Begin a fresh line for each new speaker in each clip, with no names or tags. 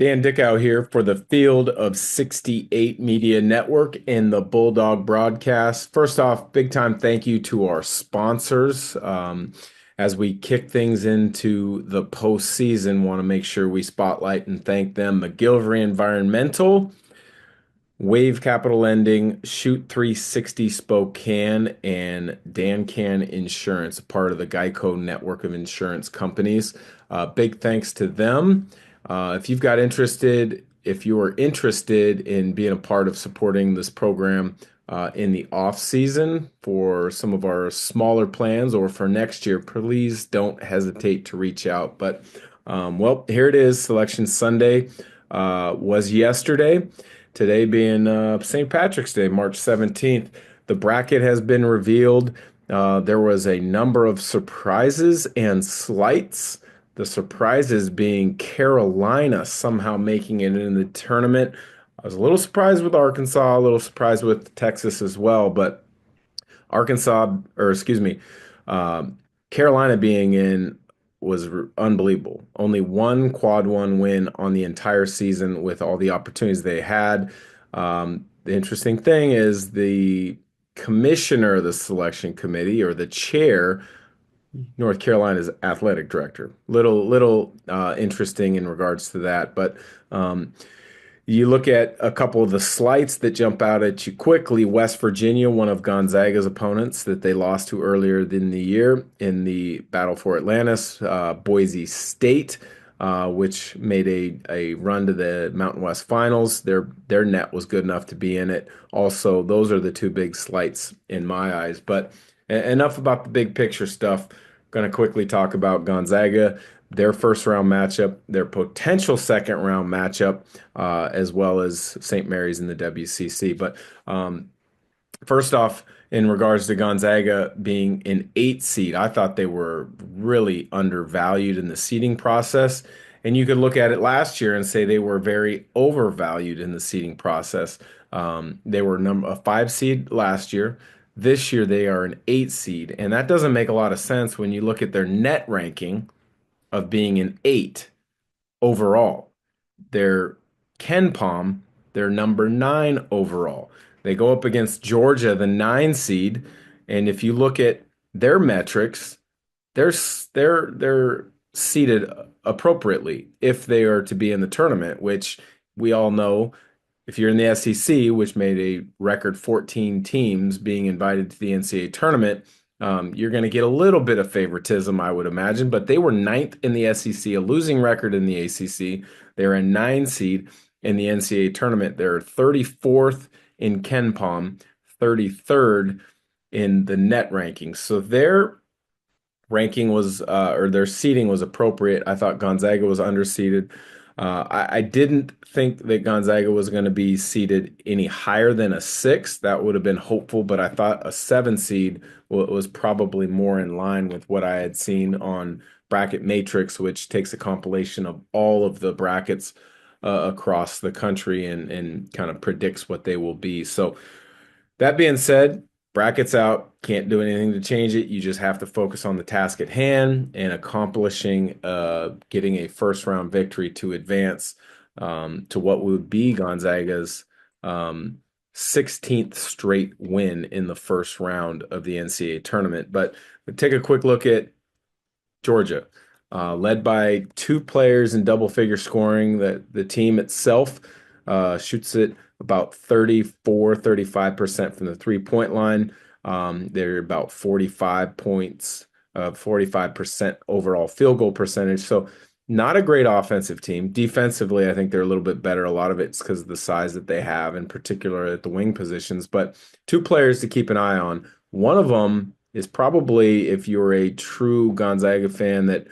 Dan Dickau here for the Field of 68 Media Network and the Bulldog Broadcast. First off, big time thank you to our sponsors. As we kick things into the postseason, want to make sure we spotlight and thank them. Environmental, Wave Capital Lending, Shoot 360 Spokane, and Dan Can Insurance, a part of the Geico network of insurance companies. Big thanks to them. If you are interested in being a part of supporting this program in the off season for some of our smaller plans or for next year, please don't hesitate to reach out. Well, here it is. Selection Sunday was yesterday. Today being St. Patrick's Day, March 17th. The bracket has been revealed. There was a number of surprises and slights. The surprises being Carolina somehow making it in the tournament. I was a little surprised with Arkansas, a little surprised with Texas as well, but Arkansas, or excuse me, uh, Carolina being in was unbelievable. Only one quad one win on the entire season with all the opportunities they had. The interesting thing is the commissioner of the selection committee or the chair, North Carolina's athletic director. Little interesting in regards to that, but you look at a couple of the slights that jump out at you quickly. West Virginia, one of Gonzaga's opponents that they lost to earlier in the year in the Battle for Atlantis. Boise State, which made a run to the Mountain West Finals. Their net was good enough to be in it. Also, those are the two big slights in my eyes. But enough about the big picture stuff. Going to quickly talk about Gonzaga, their first round matchup, their potential second round matchup, as well as St. Mary's in the WCC. But first off, in regards to Gonzaga being an 8 seed, I thought they were really undervalued in the seeding process. And you could look at it last year and say they were very overvalued in the seeding process. They were a 5 seed last year. This year they are an 8 seed, and that doesn't make a lot of sense when you look at their net ranking of being an 8 overall. Their Ken Palm, they're number 9 overall. They go up against Georgia, the 9 seed, and if you look at their metrics, they're seated appropriately if they are to be in the tournament, which we all know if you're in the SEC, which made a record 14 teams being invited to the NCAA tournament, you're going to get a little bit of favoritism, I would imagine. But they were ninth in the SEC, a losing record in the ACC. They're a 9 seed in the NCAA tournament. They're 34th in Ken Palm, 33rd in the net rankings. So their ranking was, or their seeding was appropriate. I thought Gonzaga was underseeded. I didn't think that Gonzaga was going to be seeded any higher than a 6. That would have been hopeful, but I thought a 7 seed was probably more in line with what I had seen on Bracket Matrix, which takes a compilation of all of the brackets across the country and kind of predicts what they will be. So that being said, brackets out, can't do anything to change it. You just have to focus on the task at hand and accomplishing getting a first round victory to advance to what would be Gonzaga's 16th straight win in the first round of the NCAA tournament. But take a quick look at Georgia, led by 2 players in double figure scoring. The team itself shoots it about 35% from the 3-point line. They're about 45 points, 45% overall field goal percentage. So not a great offensive team. Defensively, I think they're a little bit better. A lot of it's because of the size that they have, in particular at the wing positions. But 2 players to keep an eye on. One of them is probably, if you're a true Gonzaga fan that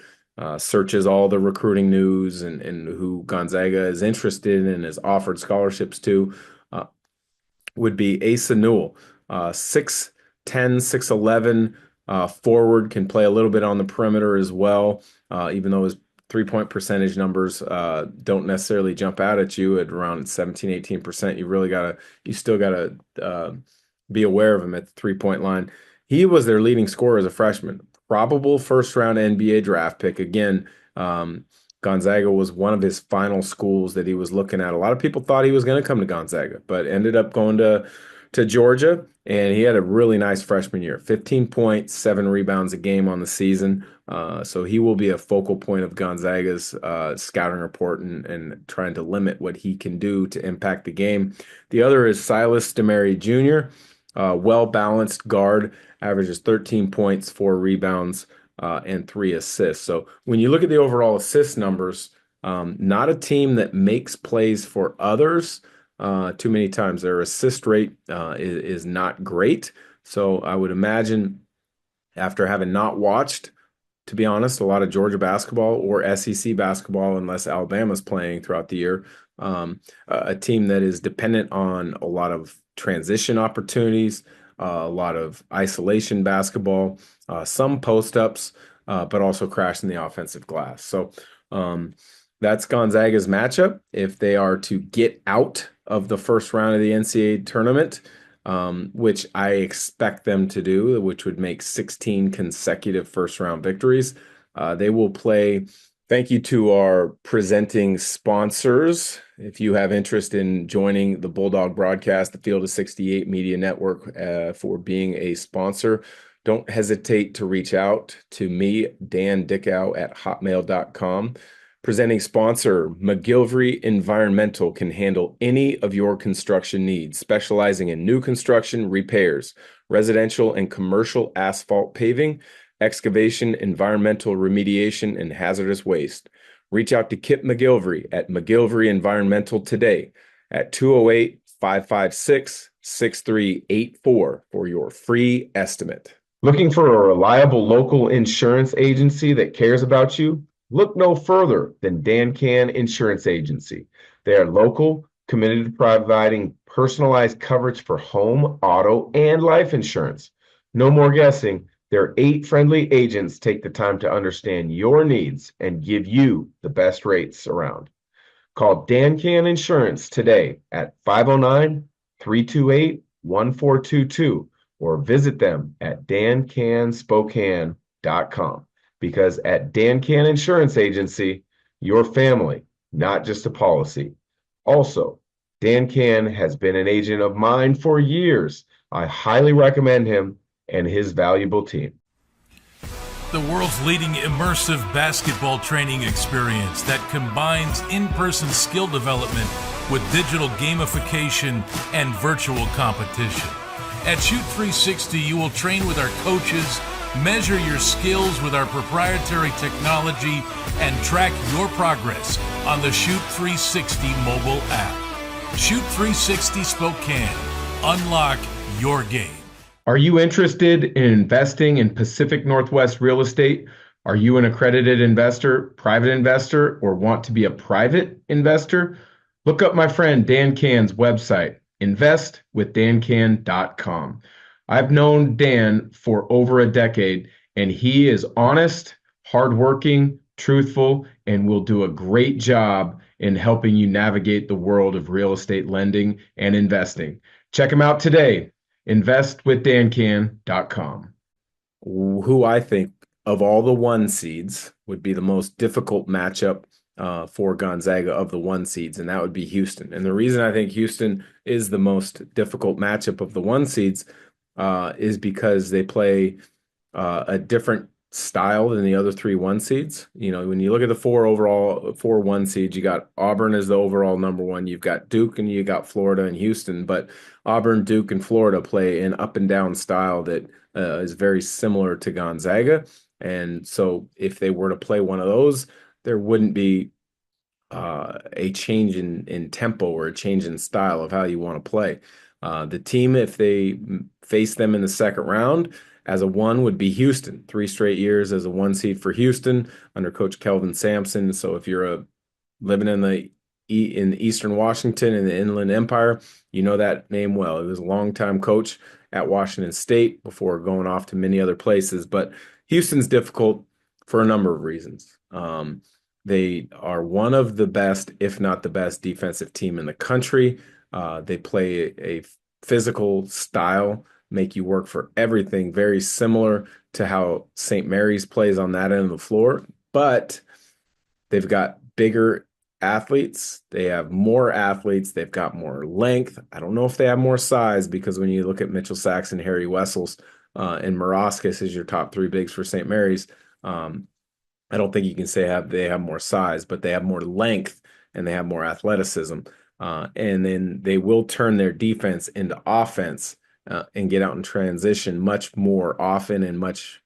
searches all the recruiting news and who Gonzaga is interested in and has offered scholarships to, would be Asa Newell. 6'10", 6'11", forward, can play a little bit on the perimeter as well, even though his 3-point percentage numbers don't necessarily jump out at you at around 17, 18%. You still gotta be aware of him at the 3-point line. He was their leading scorer as a freshman. Probable first round NBA draft pick. Again, Gonzaga was one of his final schools that he was looking at. A lot of people thought he was going to come to Gonzaga, but ended up going to Georgia, and he had a really nice freshman year. 15 points, 7 rebounds a game on the season. So he will be a focal point of Gonzaga's scouting report and trying to limit what he can do to impact the game. The other is Silas DeMary Jr., well-balanced guard, averages 13 points, 4 rebounds, and 3 assists. So when you look at the overall assist numbers, not a team that makes plays for others too many times. Their assist rate is not great. So I would imagine, after having not watched, to be honest, a lot of Georgia basketball or SEC basketball, unless Alabama's playing throughout the year, a team that is dependent on a lot of transition opportunities, a lot of isolation basketball, some post-ups, but also crashing the offensive glass. So that's Gonzaga's matchup. If they are to get out of the first round of the NCAA tournament, which I expect them to do, which would make 16 consecutive first-round victories, they will play. Thank you to our presenting sponsors. If you have interest in joining the Bulldog Broadcast, the Field of 68 Media Network, for being a sponsor, don't hesitate to reach out to me, Dan Dickau, at hotmail.com. Presenting sponsor, McGillivray Environmental can handle any of your construction needs, specializing in new construction, repairs, residential and commercial asphalt paving, excavation, environmental remediation, and hazardous waste. Reach out to Kip McGillivray at McGillivray Environmental today at 208-556-6384 for your free estimate. Looking for a reliable local insurance agency that cares about you? Look no further than Dan Can Insurance Agency. They are local, committed to providing personalized coverage for home, auto, and life insurance. No more guessing. Their 8 friendly agents take the time to understand your needs and give you the best rates around. Call Dan Can Insurance today at 509-328-1422 or visit them at dancanspokane.com. Because at Dan Can Insurance Agency, your family, not just a policy. Also, Dan Can has been an agent of mine for years. I highly recommend him and his valuable team.
The world's leading immersive basketball training experience that combines in-person skill development with digital gamification and virtual competition. At Shoot 360, you will train with our coaches, measure your skills with our proprietary technology, and track your progress on the Shoot 360 mobile app. Shoot 360 Spokane. Unlock your game.
Are you interested in investing in Pacific Northwest real estate? Are you an accredited investor, private investor, or want to be a private investor? Look up my friend Dan Can's website, investwithdancan.com. I've known Dan for over a decade, and he is honest, hardworking, truthful, and will do a great job in helping you navigate the world of real estate lending and investing. Check him out today, investwithdancan.com. Who I think of all the 1 seeds would be the most difficult matchup for Gonzaga of the 1 seeds, and that would be Houston. And the reason I think Houston is the most difficult matchup of the 1 seeds is because they play a different style than the other 3 1 seeds. You know, when you look at the 4 1 seeds, you got Auburn as the overall number 1. You've got Duke and you got Florida and Houston, but Auburn, Duke, and Florida play an up and down style that is very similar to Gonzaga. And so if they were to play one of those, there wouldn't be a change in tempo or a change in style of how you want to play. The team, if they face them in the second round as a 1, would be Houston. 3 straight years as a 1 seed for Houston under Coach Kelvin Sampson. So if you're living in Eastern Washington in the Inland Empire, you know that name well. He was a longtime coach at Washington State before going off to many other places. But Houston's difficult for a number of reasons. They are one of the best, if not the best, defensive team in the country. They play a physical style, make you work for everything, very similar to how St. Mary's plays on that end of the floor. But They've got bigger athletes. They have more athletes. They've got more length. I don't know if they have more size because when you look at Mitchell Saxon, Harry Wessels, and Moraskis as your top three bigs for St. Mary's, I don't think you can say they have more size, but they have more length and they have more athleticism. And then they will turn their defense into offense and get out in transition much more often and much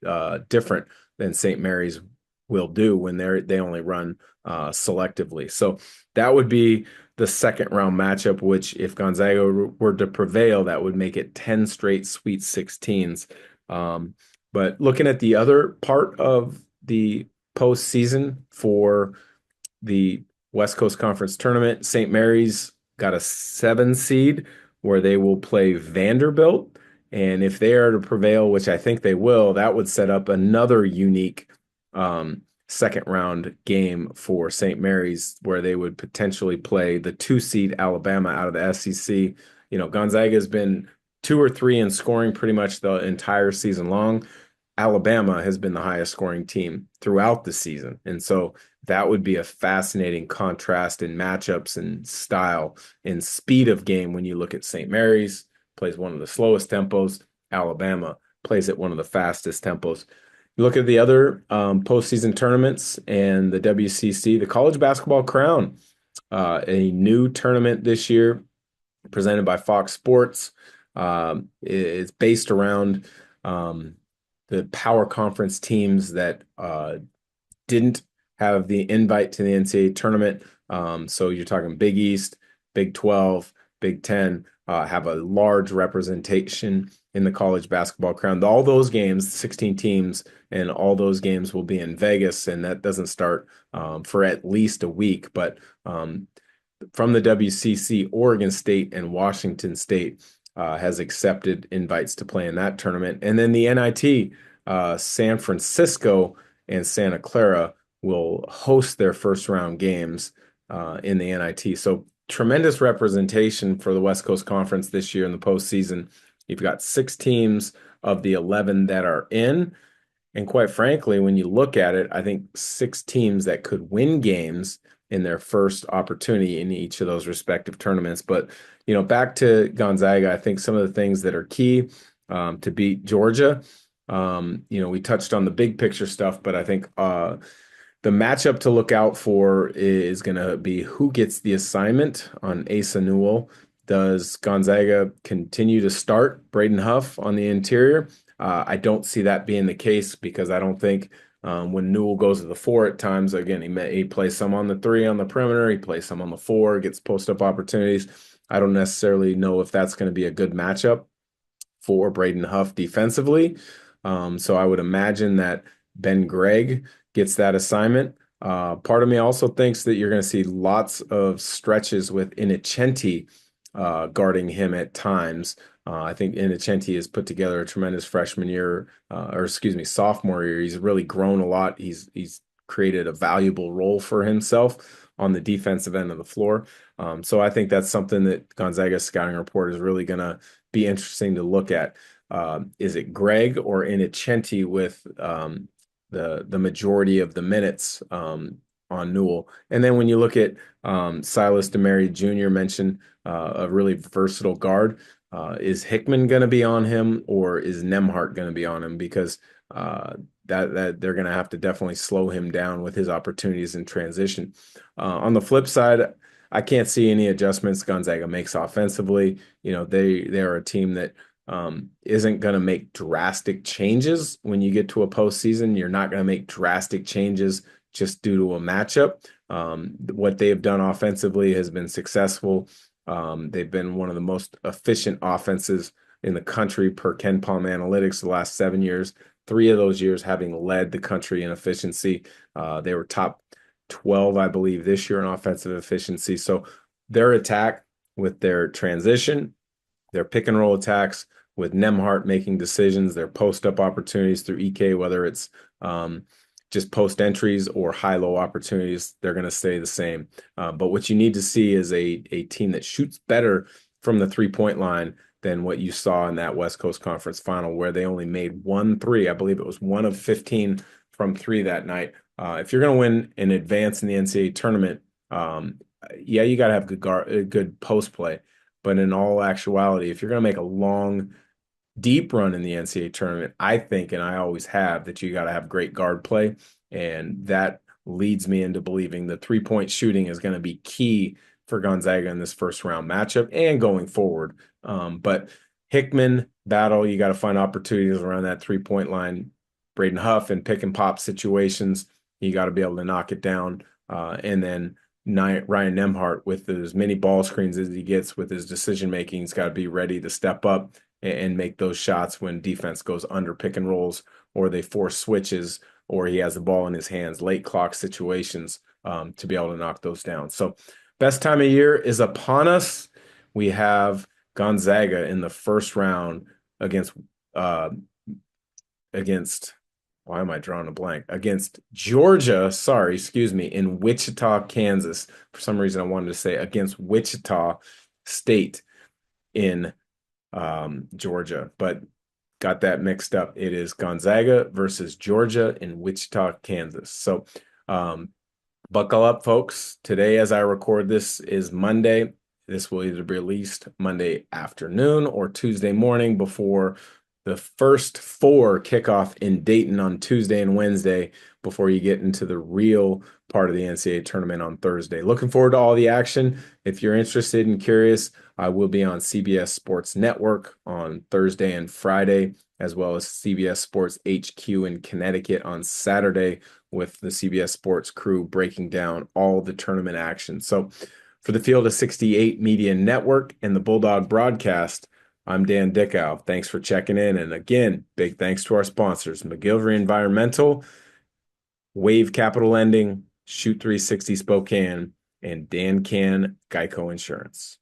different than St. Mary's will do when they only run selectively. So that would be the second round matchup, which if Gonzaga were to prevail, that would make it 10 straight Sweet 16s. But looking at the other part of the postseason for the West Coast Conference tournament, St. Mary's got a 7 seed where they will play Vanderbilt. And if they are to prevail, which I think they will, that would set up another unique second round game for St. Mary's where they would potentially play the 2 seed Alabama out of the SEC. You know, Gonzaga has been 2 or 3 in scoring pretty much the entire season long. Alabama has been the highest scoring team throughout the season. And so that would be a fascinating contrast in matchups and style and speed of game when you look at St. Mary's, plays one of the slowest tempos. Alabama plays at one of the fastest tempos. You look at the other postseason tournaments and the WCC, the College Basketball Crown, a new tournament this year presented by Fox Sports. It's based around the power conference teams that didn't have the invite to the NCAA tournament. So you're talking Big East, Big 12, Big 10, have a large representation in the College Basketball Crown. All those games, 16 teams, and all those games will be in Vegas, and that doesn't start for at least a week. But from the WCC, Oregon State and Washington State has accepted invites to play in that tournament. And then the NIT, San Francisco and Santa Clara will host their first round games in the NIT. So tremendous representation for the West Coast Conference this year in the postseason. You've got 6 teams of the 11 that are in. And quite frankly, when you look at it, I think 6 teams that could win games in their first opportunity in each of those respective tournaments. But, you know, back to Gonzaga, I think some of the things that are key to beat Georgia, you know, we touched on the big picture stuff, but I think the matchup to look out for is going to be who gets the assignment on Asa Newell. Does Gonzaga continue to start Braden Huff on the interior? I don't see that being the case because I don't think when Newell goes to the 4 at times, again, he plays some on the 3 on the perimeter, he plays some on the 4, gets post-up opportunities. I don't necessarily know if that's going to be a good matchup for Braden Huff defensively. So I would imagine that Ben Gregg gets that assignment. Part of me also thinks that you're going to see lots of stretches with Innocenti guarding him at times. I think Innocenti has put together a tremendous freshman year, sophomore year. He's really grown a lot. He's created a valuable role for himself on the defensive end of the floor. So I think that's something that Gonzaga's scouting report is really going to be interesting to look at. Is it Gregg or Innocenti with the majority of the minutes on Newell? And then when you look at Silas DeMary Jr. mentioned a really versatile guard. Is Hickman going to be on him or is Nembhard going to be on him? Because that they're going to have to definitely slow him down with his opportunities in transition. On the flip side, I can't see any adjustments Gonzaga makes offensively. You know, they are a team that isn't going to make drastic changes when you get to a postseason. You're not going to make drastic changes just due to a matchup. What they have done offensively has been successful. They've been one of the most efficient offenses in the country per Ken Palm Analytics the last 7 years. 3 of those years having led the country in efficiency. They were top 12, I believe, this year in offensive efficiency. So their attack with their transition, their pick and roll attacks with Nembhard making decisions, their post-up opportunities through EK, whether it's just post entries or high-low opportunities, they're going to stay the same. But what you need to see is a team that shoots better from the three-point line than what you saw in that West Coast Conference final, where they only made 1 3. I believe it was 1 of 15 from 3 that night. If you're going to win and advance in the NCAA tournament, yeah, you got to have good post play. But in all actuality, if you're going to make a long, deep run in the NCAA tournament, I think, and I always have, that you got to have great guard play. And that leads me into believing the 3-point shooting is going to be key for Gonzaga in this first round matchup and going forward. But Hickman battle, you got to find opportunities around that 3-point line. Braden Huff and pick and pop situations, you got to be able to knock it down. And then Ryan Nembhard, with as many ball screens as he gets with his decision making, he's got to be ready to step up and make those shots when defense goes under pick and rolls, or they force switches, or he has the ball in his hands, late clock situations, to be able to knock those down. So best time of year is upon us. We have Gonzaga in the first round against why am I drawing a blank? Against Georgia, sorry, excuse me, in Wichita, Kansas. For some reason, I wanted to say against Wichita State in Georgia, but got that mixed up. It is Gonzaga versus Georgia in Wichita, Kansas. So buckle up, folks. Today, as I record this, is Monday. This will either be released Monday afternoon or Tuesday morning before the first 4 kickoff in Dayton on Tuesday and Wednesday, before you get into the real part of the NCAA tournament on Thursday. Looking forward to all the action. If you're interested and curious, I will be on CBS Sports Network on Thursday and Friday, as well as CBS Sports HQ in Connecticut on Saturday, with the CBS Sports crew breaking down all the tournament action. So for the Field of 68 Media Network and the Bulldog Broadcast, I'm Dan Dickau. Thanks for checking in. And again, big thanks to our sponsors, McGillivray Environmental, Wave Capital Lending, Shoot 360 Spokane, and Dan Can Geico Insurance.